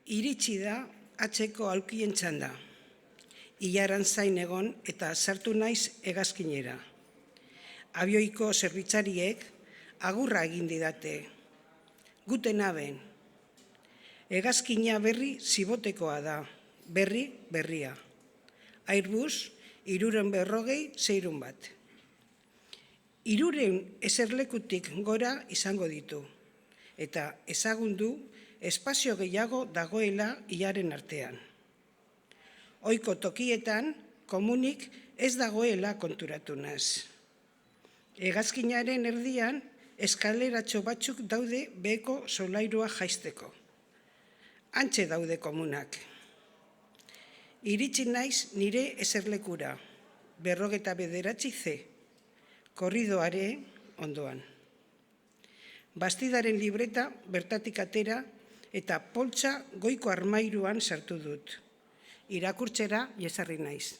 Iritsi da atzeko aulkien txanda. Ilaran zain egon eta sartu naiz hegazkinera. Abioiko zerbitzariek agurra egin didate. Guten Abend. Hegazkina berri zibotekoa da, berria. Airbus 340-6 bat. 300 eserlekutik gora izango ditu, eta ezagundu espazio gehiago dagoela ilaren artean. Ohiko tokietan komunik ez dagoela konturatu naiz. Hegazkinaren erdian eskaleratxo batzuk daude beheko solairua jaisteko. Hantxe daude komunak. Iritsi naiz nire eserlekura, 49C, korridoare ondoan. Bastidaren libreta bertatik atera eta poltsa goiko armairuan sartu dut. Irakurtzera jesarri naiz.